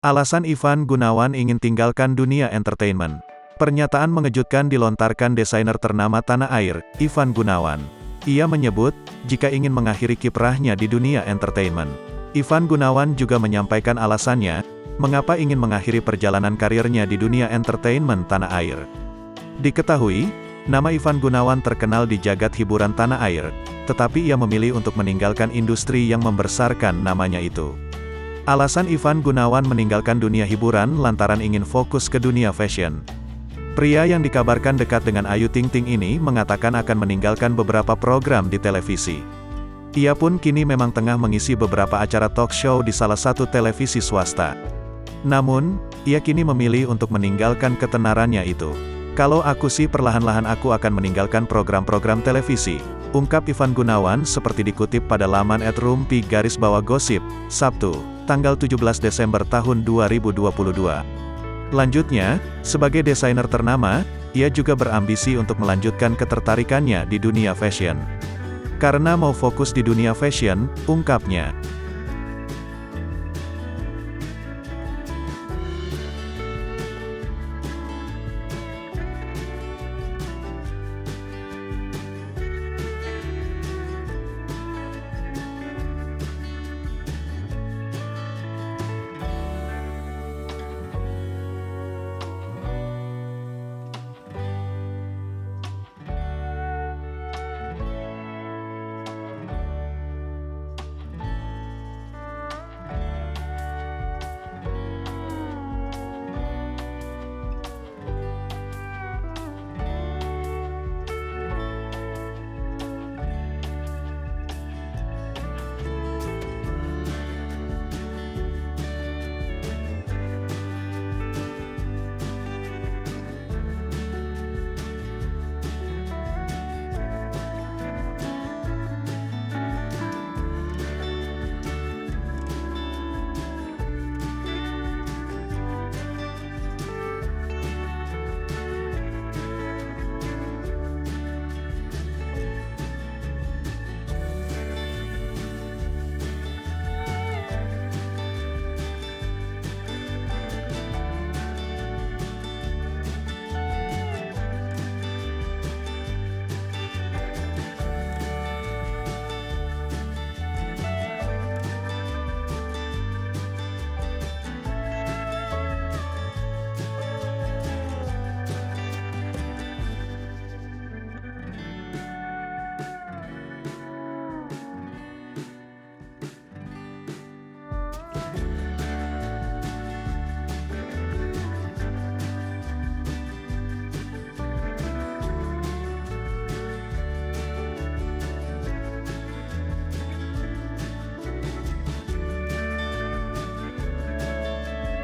Alasan Ivan Gunawan ingin tinggalkan dunia entertainment. Pernyataan mengejutkan dilontarkan desainer ternama tanah air, Ivan Gunawan. Ia menyebut, jika ingin mengakhiri kiprahnya di dunia entertainment. Ivan Gunawan juga menyampaikan alasannya, mengapa ingin mengakhiri perjalanan karirnya di dunia entertainment tanah air. Diketahui, nama Ivan Gunawan terkenal di jagat hiburan tanah air, tetapi ia memilih untuk meninggalkan industri yang membesarkan namanya itu. Alasan Ivan Gunawan meninggalkan dunia hiburan lantaran ingin fokus ke dunia fashion. Pria yang dikabarkan dekat dengan Ayu Ting Ting ini mengatakan akan meninggalkan beberapa program di televisi. Ia pun kini memang tengah mengisi beberapa acara talk show di salah satu televisi swasta. Namun, ia kini memilih untuk meninggalkan ketenarannya itu. Kalau aku sih perlahan-lahan aku akan meninggalkan program-program televisi, ungkap Ivan Gunawan seperti dikutip pada laman @rumpi_gosip, Sabtu, tanggal 17 Desember tahun 2022. Lanjutnya, sebagai desainer ternama, ia juga berambisi untuk melanjutkan ketertarikannya di dunia fashion. Karena mau fokus di dunia fashion, ungkapnya,